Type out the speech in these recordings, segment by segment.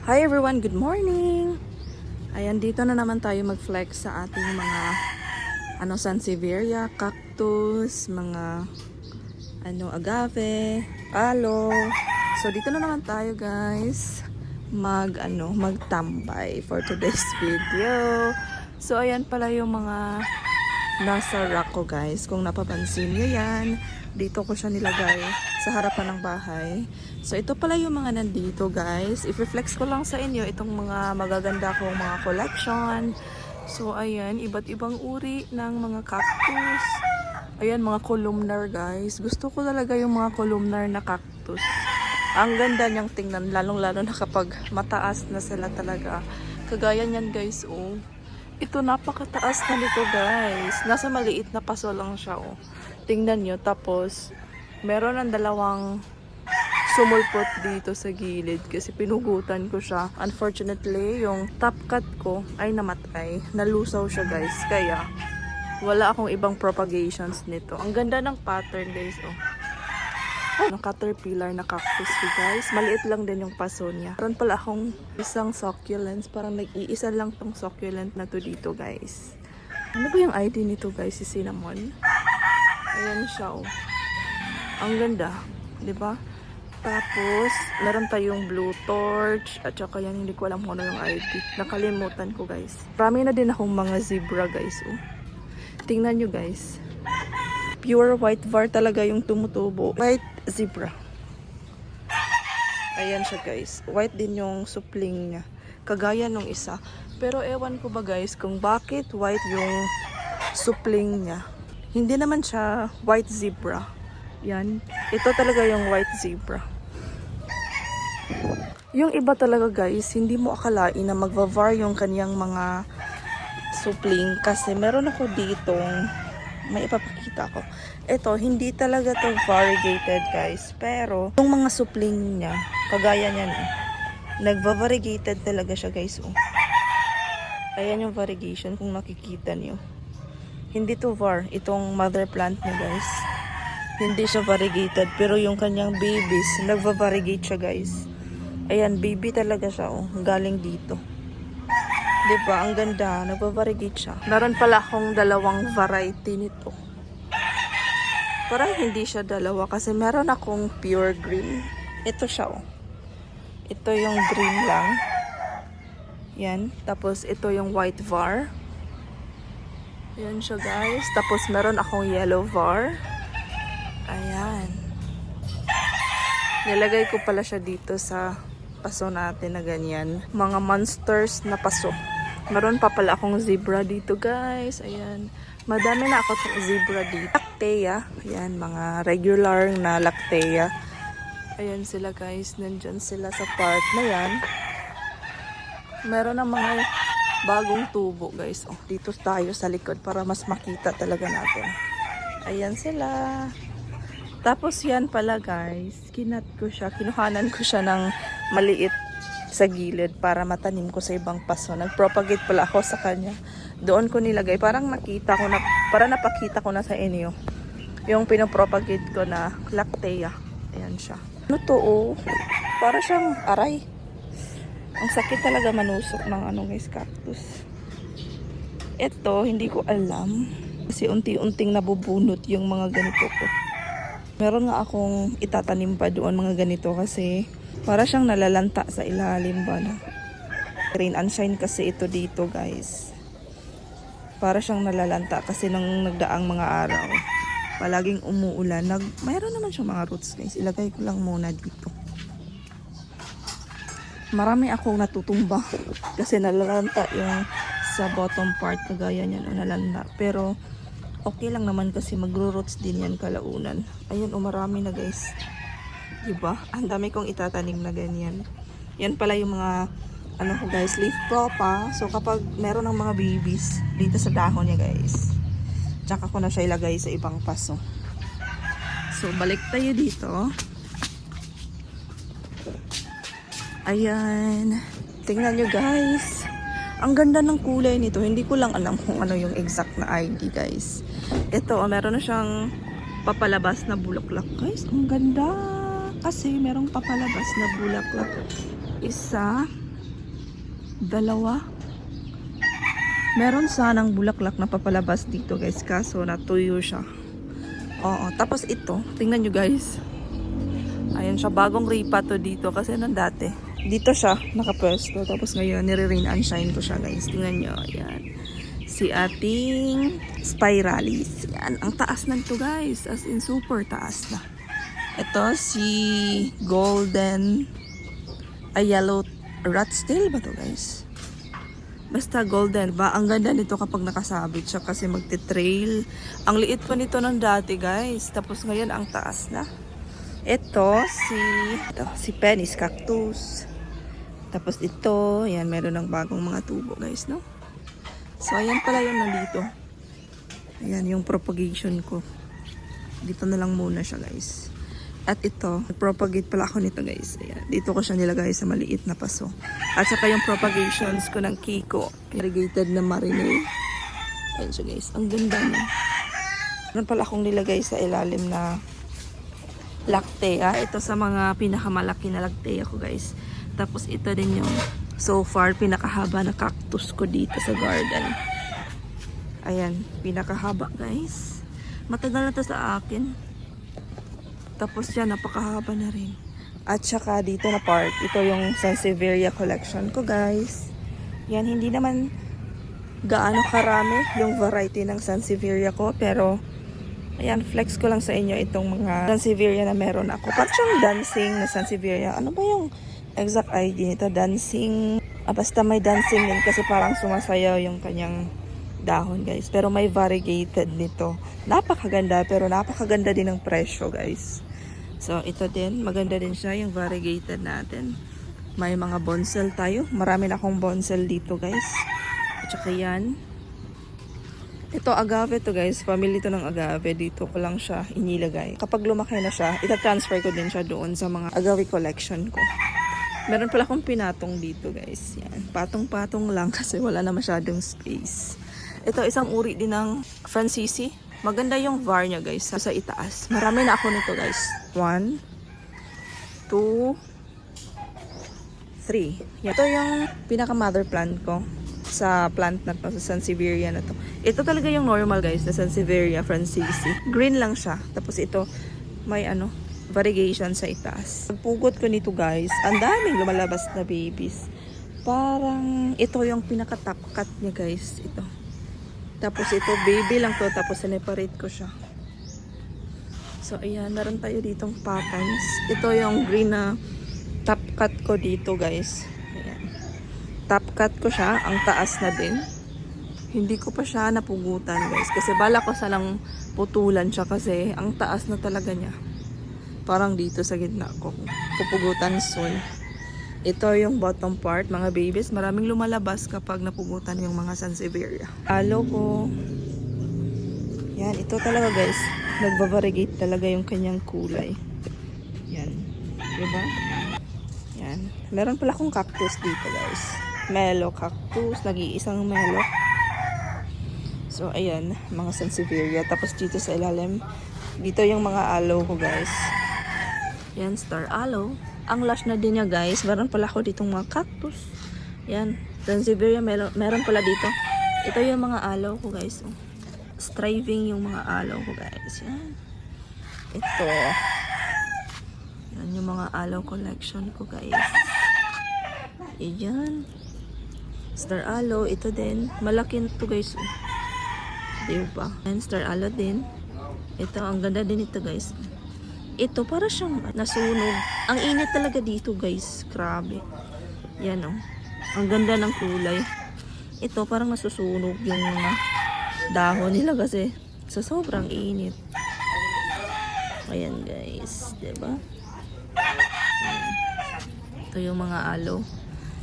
Hi everyone, good morning! Ayan, dito na naman tayo mag-flex sa ating mga sansevieria, cactus, mga agave, aloe. So dito na naman tayo guys magtambay for today's video. So ayan pala yung mga nasa rack ko guys. Kung napapansin niyo yan, dito ko siya nilagay sa harapan ng bahay. So ito pala yung mga nandito guys. I-flex ko lang sa inyo itong mga magaganda kong mga collection. So ayan, iba't ibang uri ng mga cactus. Ayan, mga columnar guys. Gusto ko talaga yung mga columnar na cactus. Ang ganda niyang tingnan, lalong-lalo na kapag mataas na sila talaga. Kagaya niyan guys, oh. Ito napakataas na nito guys. Nasa maliit na paso lang siya, oh. Tingnan nyo, tapos meron ng dalawang sumulpot dito sa gilid kasi pinugutan ko siya. Unfortunately, yung top cut ko ay namatay. Nalusaw siya guys. Kaya wala akong ibang propagations nito. Ang ganda ng pattern guys. Oh. Ng caterpillar na cactus guys. Maliit lang din yung paso niya. Meron pala akong isang succulents. Parang nag-iisa lang tong succulent na to dito guys. Ano ba yung ID nito guys? Si Cinnamon. Ayan siya oh. Ang ganda. 'Di ba? Tapos, meron tayong blue torch. At saka yan, hindi ko alam kung ano yung ID. Nakalimutan ko guys. Marami na din akong mga zebra guys. Oh. Tingnan nyo guys. Pure white var talaga yung tumutubo. White zebra. Ayan siya guys. White din yung supling niya. Kagaya nung isa. Pero ewan ko ba guys kung bakit white yung supling niya. Hindi naman siya white zebra. Yan. Ito talaga yung white zebra. Yung iba talaga guys, hindi mo akalain na magva-var yung kanyang mga supling kasi meron ako ditong may ipapakita ko. Ito, hindi talaga to variegated guys, pero yung mga supling niya, kagaya niyan, nagva-variegated talaga siya guys. Oh. Ayan yung variegation kung makikita niyo. Hindi to var, itong mother plant niya guys. Hindi siya variegated, pero yung kanyang babies, nagva-variegate siya guys. Ayan, baby talaga siya, oh. Galing dito. Diba? Ang ganda. Nagva-variegate siya. Meron pala akong dalawang variety nito. Parang hindi siya dalawa kasi meron akong pure green. Ito siya, oh. Ito yung green lang. Yan. Tapos, ito yung white var. Yan siya, guys. Tapos, meron akong yellow var. Ayan. Nilagay ko pala siya dito sa paso natin na ganyan. Mga monsters na paso. Meron pa pala akong zebra dito guys. Ayan. Madami na ako sa zebra dito. Lactea. Ayan. Mga regular na lactea. Ayan sila guys. Nandyan sila sa part na yan. Meron ng mga bagong tubo guys. Oh, dito tayo sa likod para mas makita talaga natin. Ayan sila. Tapos yan pala guys, kinat ko siya, kinuhanan ko siya ng maliit sa gilid para matanim ko sa ibang paso. Nagpropagate pala ako sa kanya. Doon ko nilagay, parang nakita ko na, para napakita ko na sa inyo. Yung pinapropagate ko na lactea. Ayan siya. Ano to oh? Para siyang aray. Ang sakit talaga manusok ng guys, cactus. Ito, hindi ko alam. Kasi unti-unting nabubunot yung mga ganito ko. Meron nga akong itatanim pa doon mga ganito kasi para siyang nalalanta sa ilalim ba na. Rain and shine kasi ito dito guys. Para siyang nalalanta kasi nang nagdaang mga araw. Palaging umuulan. Mayroon naman siyang mga roots guys. Ilagay ko lang muna dito. Marami akong natutumba kasi nalalanta yung sa bottom part kagaya niyan o nalalanta. Pero okay lang naman kasi magro-roots din yan kalaunan. Ayun, marami na guys. Diba? Ang dami kong itatanim na ganyan. Yan pala yung mga, ko guys, leaf propa. So kapag meron ng mga babies dito sa dahon niya guys, tsaka ko na siya ilagay sa ibang paso. So balik tayo dito. Ayan. Tingnan nyo guys. Ang ganda ng kulay nito. Hindi ko lang alam kung ano yung exact na ID guys. Ito, meron na siyang papalabas na bulaklak. Guys, ang ganda. Kasi merong papalabas na bulaklak. Isa, Dalawa. Meron sanang bulaklak na papalabas dito guys, kaso natuyo siya. Oo, tapos ito, tingnan nyo guys. Ayan siya, bagong ripa to dito kasi nang dati. Dito siya, nakapwesto. Tapos ngayon, nire-rain and shine ko siya guys. Tingnan nyo, ayan. Si ating spiralis. Yan, ang taas na to guys. As in, super taas na. Ito, si golden, yellow rat's tail ba to guys? Basta golden ba? Ang ganda nito kapag nakasabit siya kasi magte-trail. Ang liit pa nito ng dati guys. Tapos ngayon, ang taas na. Ito, si Penis cactus. Tapos ito, yan, meron ng bagong mga tubo guys, no? So, ayan pala yung nandito. Ayan, yung propagation ko. Dito na lang muna siya, guys. At ito, propagate pala ako nito, guys. Ayan, dito ko siya nilagay sa maliit na paso. At saka yung propagations ko ng Kiko. Irrigated na marinade. Ayan siya, guys. Ang ganda niya. Meron pala akong nilagay sa ilalim na lactea. Ito sa mga pinakamalaki na lactea ko, guys. Tapos ito din yung so far pinakahaba na cactus ko dito sa garden. Ayan, pinakahaba guys. Matagal na to sa akin. Tapos yan, napakahaba na rin. At saka dito na part, ito yung Sansevieria collection ko guys. Yan, hindi naman gaano karami yung variety ng Sansevieria ko. Pero, ayan, flex ko lang sa inyo itong mga Sansevieria na meron ako. Parang siyang dancing na Sansevieria. Ano ba yung exact ID nito? Dancing. Basta may dancing din kasi parang sumasayaw yung kanyang dahon guys. Pero may variegated nito. Napakaganda pero napakaganda din ng presyo guys. So ito din. Maganda din siya yung variegated natin. May mga bonsal tayo. Marami na akong bonsal dito guys. At saka yan. Ito agave to guys. Family to ng agave. Dito ko lang siya inilagay. Kapag lumaki na siya, ita-transfer ko din siya doon sa mga agave collection ko. Meron pala akong pinatong dito guys. Yan. Patong-patong lang kasi wala na masyadong space. Ito isang uri din ng Francisi. Maganda yung var niya guys sa itaas. Marami na ako nito guys. 1, 2, 3. Ito yung pinaka mother plant ko sa plant na to, sa Sansevieria na to. Ito talaga yung normal guys na Sansevieria Francisi. Green lang siya. Tapos ito may variegation sa itaas. Pagpugot ko nito guys, ang daming lumalabas na babies. Parang ito yung pinaka-top cut niya guys. Ito. Tapos ito, baby lang to. Tapos sineparate ko siya. So ayan, meron tayo ditong patterns. Ito yung green na top cut ko dito guys. Ayan. Top cut ko siya. Ang taas na din. Hindi ko pa siya napugutan guys. Kasi bala ko sanang putulan siya kasi ang taas na talaga niya. Parang dito sa gitna ko. Pupugutan soon. Ito yung bottom part, mga babies. Maraming lumalabas kapag napugutan yung mga Sansevieria. Alo ko. Yan, ito talaga guys. Nagva-variegate talaga yung kanyang kulay. Yan. Diba? Yan. Meron pala akong cactus dito guys. Melo cactus. Nag-iisang melo. So, ayan. Mga Sansevieria. Tapos dito sa ilalim. Dito yung mga aloe ko guys. Yan, star aloe. Ang lush na din niya guys. Meron pala ako ditong mga cactus. Yan. Sansevieria meron pala dito. Ito yung mga aloe ko guys. Oh. Striving yung mga aloe ko guys. Yan. Ito. Yan yung mga aloe collection ko guys. Yan. Star aloe. Ito din. Malaki to guys. Oh. Diba? Yan. Star aloe din. Ito. Ang ganda din ito guys. Ito, para siyang nasunog. Ang init talaga dito, guys. Grabe. Yan, oh. Ang ganda ng kulay. Ito, parang nasusunog yung dahon nila kasi sa sobrang init. Ayan, guys. Diba? Ito yung mga aloe.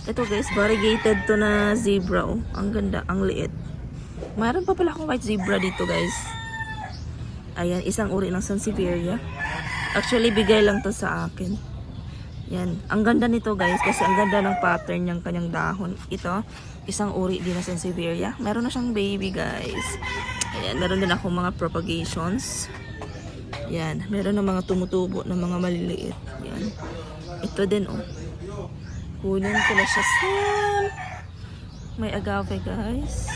Ito, guys. Variegated to na zebra, oh. Ang ganda. Ang liit. Mayroon pa pala akong white zebra dito, guys. Ayan, isang uri ng Sansevieria. Actually, bigay lang to sa akin. Yan. Ang ganda nito guys kasi ang ganda ng pattern ng kanyang dahon. Ito, isang uri din na Sansevieria. Meron na siyang baby guys. Ayan, meron din ako mga propagations. Yan. Meron na mga tumutubo na mga maliliit. Yan. Ito din oh. Kunin ko na siya sa May agave guys.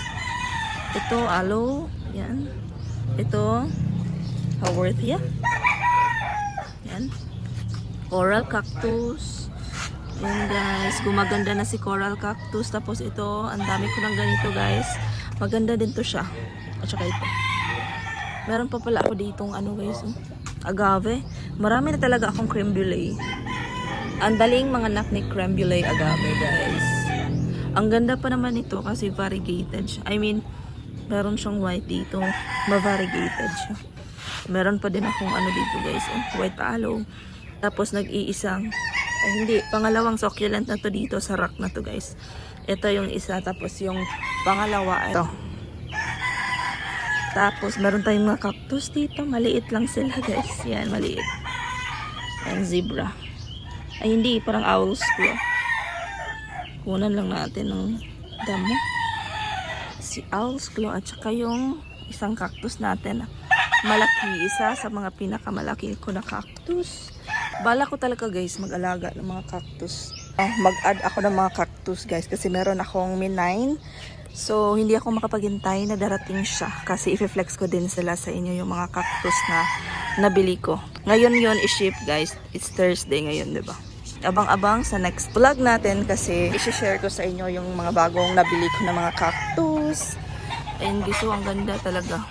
Ito, aloe. Yan. Ito, haworthia. Yan. Coral cactus. Yan guys. Gumaganda na si coral cactus. Tapos ito, ang dami ko ng ganito guys. Maganda din to siya. At saka ito. Meron pa pala ako ditong ano guys. Agave. Marami na talaga akong creme brulee. Ang daling mga anak ni creme brulee agave guys. Ang ganda pa naman ito kasi variegated siya. I mean, meron siyang white dito. Ma-variegated siya. Meron pa din akong ano dito guys. White aloe. Tapos nag-iisang. Hindi. Pangalawang succulent na to dito sa rack na to guys. Ito yung isa. Tapos yung pangalawa ito. Tapos meron tayong mga cactus dito. Maliit lang sila guys. Yan, maliit. Yan, zebra. Ay hindi. Parang owl's claw. Kunan lang natin ng damo. Si owl's claw at saka yung isang cactus natin. Malaki. Isa sa mga pinakamalaki ko na cactus. Bala ko talaga guys mag-alaga ng mga cactus. Mag-add ako ng mga cactus guys kasi meron akong May 9. So hindi ako makapaghintay na darating siya kasi i-flex ko din sila sa inyo yung mga cactus na nabili ko. Ngayon yon i-ship guys. It's Thursday ngayon, 'di ba? Abang-abang sa next vlog natin kasi i-share ko sa inyo yung mga bagong nabili ko na mga cactus. And gusto, ang ganda talaga.